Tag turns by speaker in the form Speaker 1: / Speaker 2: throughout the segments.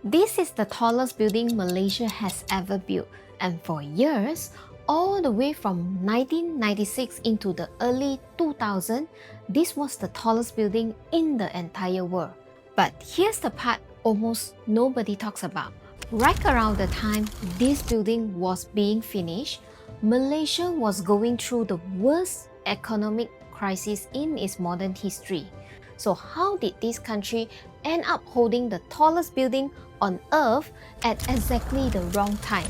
Speaker 1: This is the tallest building Malaysia has ever built, and for years, all the way from 1996 into the early 2000s, this was the tallest building in the entire world. But here's the part almost nobody talks about. Right around the time this building was being finished, Malaysia was going through the worst economic crisis in its modern history. So how did this country end up holding the tallest building on earth at exactly the wrong time?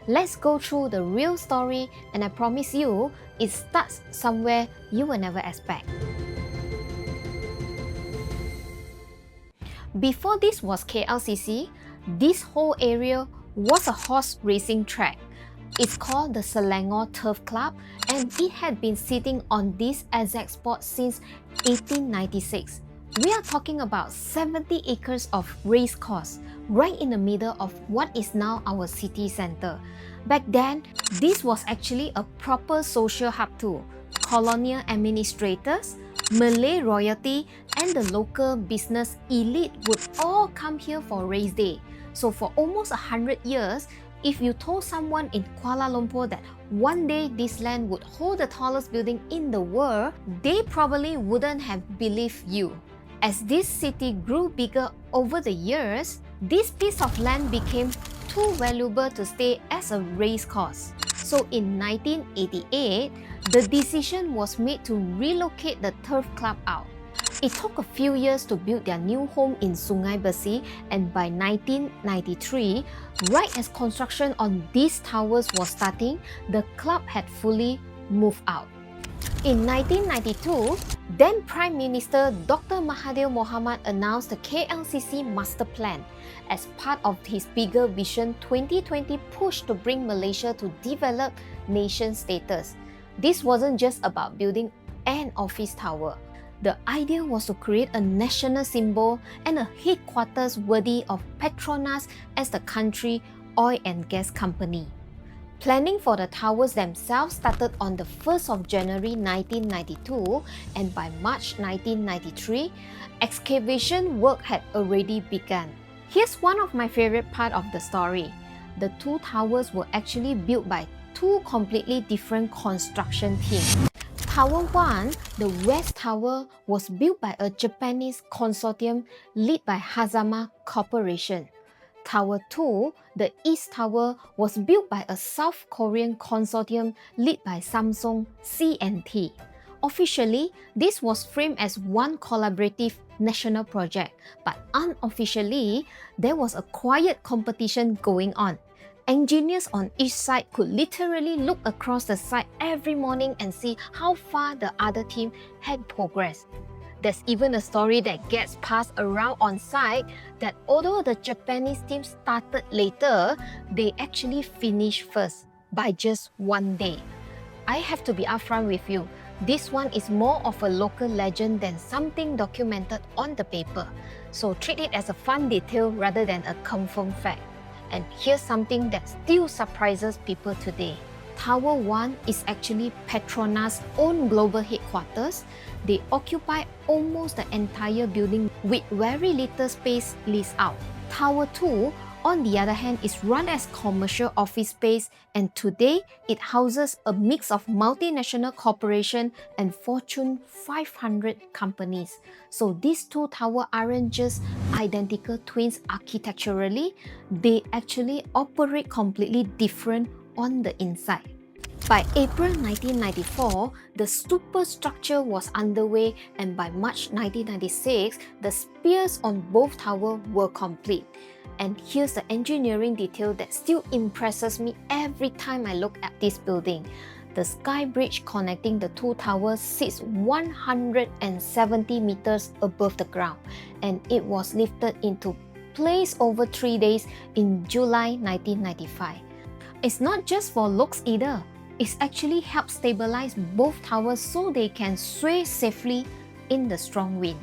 Speaker 1: Let's go through the real story, and I promise you, it starts somewhere you will never expect. Before this was KLCC, this whole area was a horse racing track. It's called the Selangor Turf Club, and it had been sitting on this exact spot since 1896. We are talking about 70 acres of race course right in the middle of what is now our city center. Back then, this was actually a proper social hub too. Colonial administrators, Malay royalty, and the local business elite would all come here for race day. So for almost 100 years, if you told someone in Kuala Lumpur that one day this land would hold the tallest building in the world, they probably wouldn't have believed you. As this city grew bigger over the years, this piece of land became too valuable to stay as a race course. So in 1988, the decision was made to relocate the turf club out. It took a few years to build their new home in Sungai Besi, and by 1993, right as construction on these towers was starting, the club had fully moved out. In 1992, then Prime Minister Dr. Mahathir announced the KLCC master plan as part of his bigger Vision 2020 push to bring Malaysia to developed nation status. This wasn't just about building an office tower. The idea was to create a national symbol and a headquarters worthy of Petronas as the country oil and gas company. Planning for the towers themselves started on the 1st of January 1992, and by March 1993, excavation work had already begun. Here's one of my favorite parts of the story. The two towers were actually built by two completely different construction teams. Tower 1, the West Tower, was built by a Japanese consortium led by Hazama Corporation. Tower 2, the East Tower, was built by a South Korean consortium led by Samsung C&T. Officially, this was framed as one collaborative national project, but unofficially, there was a quiet competition going on. Engineers on each side could literally look across the site every morning and see how far the other team had progressed. There's even a story that gets passed around on site that although the Japanese team started later, they actually finished first by just one day. I have to be upfront with you. This one is more of a local legend than something documented on the paper. So treat it as a fun detail rather than a confirmed fact. And here's something that still surprises people today. Tower 1 is actually Petronas' own global headquarters. They occupy almost the entire building with very little space leased out. Tower 2, on the other hand, is run as commercial office space, and today it houses a mix of multinational corporation and Fortune 500 companies. So these two towers aren't just identical twins architecturally, they actually operate completely different on the inside. By April 1994, the superstructure was underway, and by March 1996, the spires on both towers were complete. And here's the engineering detail that still impresses me every time I look at this building. The sky bridge connecting the two towers sits 170 meters above the ground, and it was lifted into place over 3 days in July 1995. It's not just for looks either. It's actually helped stabilize both towers so they can sway safely in the strong wind.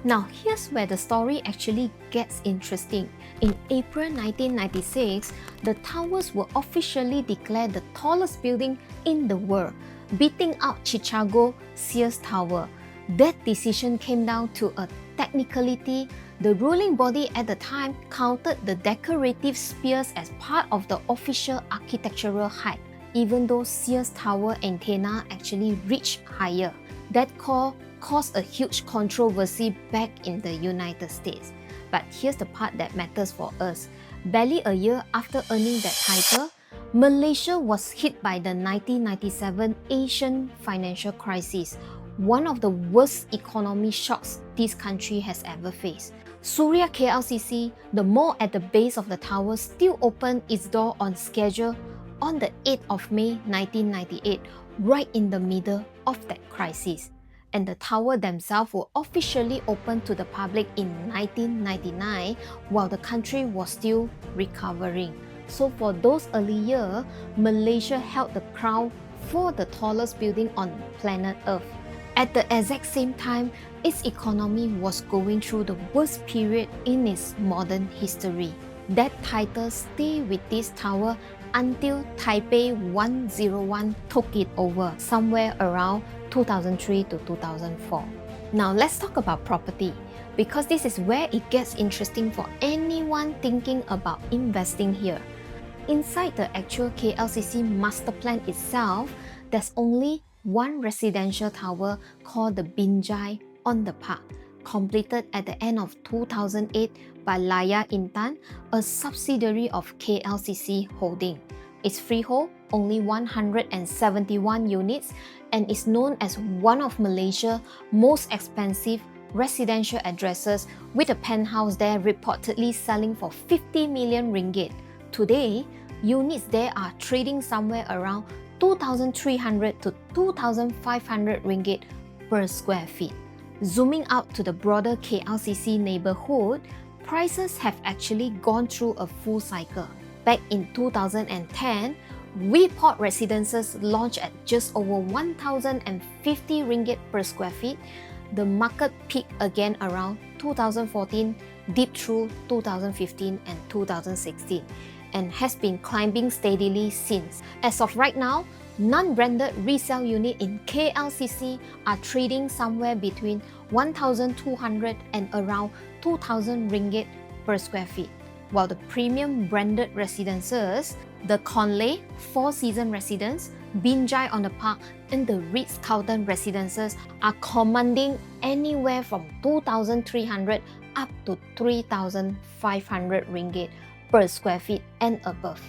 Speaker 1: Now here's where the story actually gets interesting. In April 1996, the towers were officially declared the tallest building in the world, beating out Chicago Sears Tower. That decision came down to a technicality The ruling body at the time counted the decorative spires as part of the official architectural height, even though Sears Tower antenna actually reached higher. That call caused a huge controversy back in the United States. But here's the part that matters for us. Barely a year after earning that title, Malaysia was hit by the 1997 Asian financial crisis, one of the worst economic shocks this country has ever faced. Suria KLCC, the mall at the base of the tower, still opened its door on schedule on the 8th of May 1998, right in the middle of that crisis. And the tower themselves were officially opened to the public in 1999 while the country was still recovering. So for those early years, Malaysia held the crown for the tallest building on planet Earth. At the exact same time, its economy was going through the worst period in its modern history. That title stayed with this tower until Taipei 101 took it over somewhere around 2003 to 2004. Now let's talk about property, because this is where it gets interesting for anyone thinking about investing here. Inside the actual KLCC master plan itself, there's only one residential tower called the Binjai on the park, completed at the end of 2008 by Laya Intan, a subsidiary of KLCC Holding. It's freehold, only 171 units, and is known as one of Malaysia's most expensive residential addresses, with a penthouse there reportedly selling for 50 million ringgit. Today, units there are trading somewhere around 2,300 to 2,500 ringgit per square feet. Zooming out to the broader KLCC neighbourhood, prices have actually gone through a full cycle. Back in 2010, Report residences launched at just over 1,050 ringgit per square feet. The market peaked again around 2014, dipped through 2015 and 2016, and has been climbing steadily since. As of right now, non-branded resale units in KLCC are trading somewhere between 1,200 and around 2,000 ringgit per square feet, while the premium branded residences, the Conley Four Seasons Residence, Binjai on the Park, and the Ritz-Carlton residences are commanding anywhere from 2,300 up to 3,500 ringgit per square feet and above.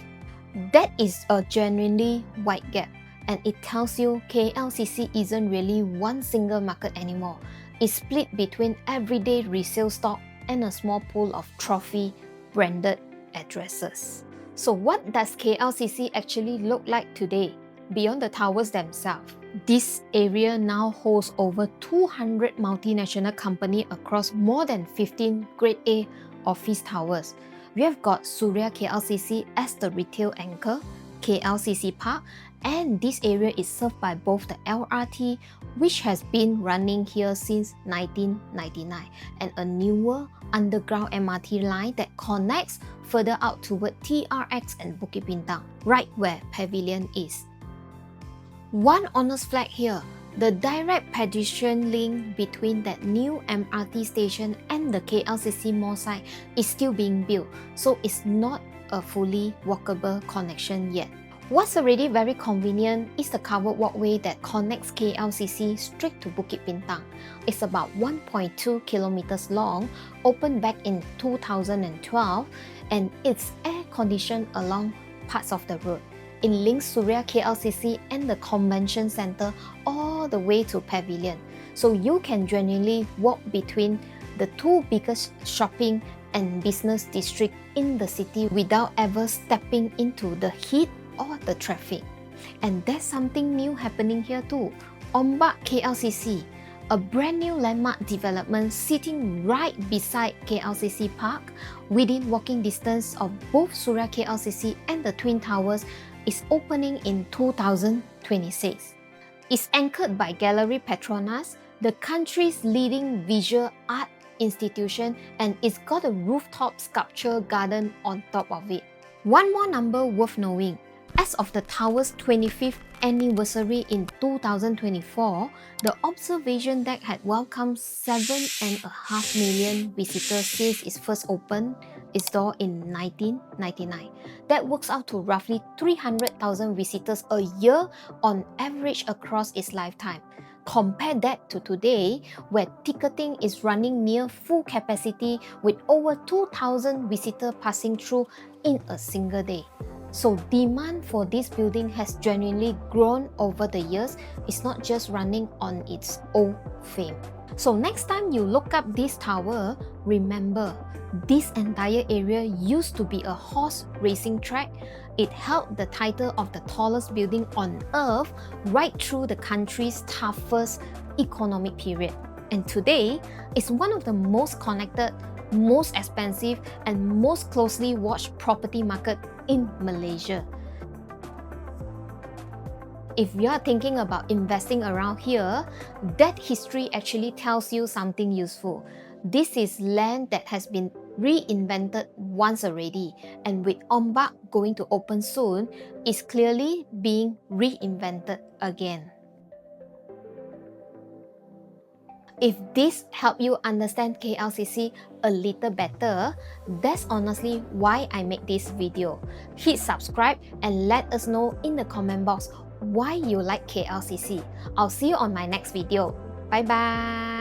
Speaker 1: That is a genuinely wide gap, and it tells you KLCC isn't really one single market anymore. It's split between everyday resale stock and a small pool of trophy branded addresses. So what does KLCC actually look like today, beyond the towers themselves? This area now hosts over 200 multinational companies across more than 15 Grade A office towers. We have got Suria KLCC as the retail anchor, KLCC Park, and this area is served by both the LRT, which has been running here since 1999, and a newer underground MRT line that connects further out toward TRX and Bukit Bintang, right where Pavilion is. One honest flag here, the direct pedestrian link between that new MRT station and the KLCC mall site is still being built, so it's not a fully walkable connection yet. What's already very convenient is the covered walkway that connects KLCC straight to Bukit Bintang. It's about 1.2 kilometers long, opened back in 2012, and it's air-conditioned along parts of the road. It links Suria KLCC and the convention center all the way to Pavilion, so you can genuinely walk between the two biggest shopping and business districts in the city without ever stepping into the heat or the traffic. And there's something new happening here too. Ombak KLCC, a brand new landmark development sitting right beside KLCC Park, within walking distance of both Suria KLCC and the Twin Towers, is opening in 2026. It's anchored by Gallery Petronas, the country's leading visual art institution, and it's got a rooftop sculpture garden on top of it. One more number worth knowing, As of the tower's 25th anniversary in 2024, the observation deck had welcomed 7.5 million visitors since it first opened its door in 1999. That works out to roughly 300,000 visitors a year on average across its lifetime. Compare that to today, where ticketing is running near full capacity with over 2,000 visitors passing through in a single day. So demand for this building has genuinely grown over the years. It's not just running on its old fame. So next time you look up this tower, remember, this entire area used to be a horse racing track. It held the title of the tallest building on earth right through the country's toughest economic period. And today, it's one of the most connected, most expensive, and most closely watched property market in Malaysia. If you are thinking about investing around here, that history actually tells you something useful. This is land that has been reinvented once already, and with Ombak going to open soon, it's clearly being reinvented again. If this helped you understand KLCC a little better, that's honestly why I make this video. Hit subscribe and let us know in the comment box why you like KLCC. I'll see you on my next video. Bye bye!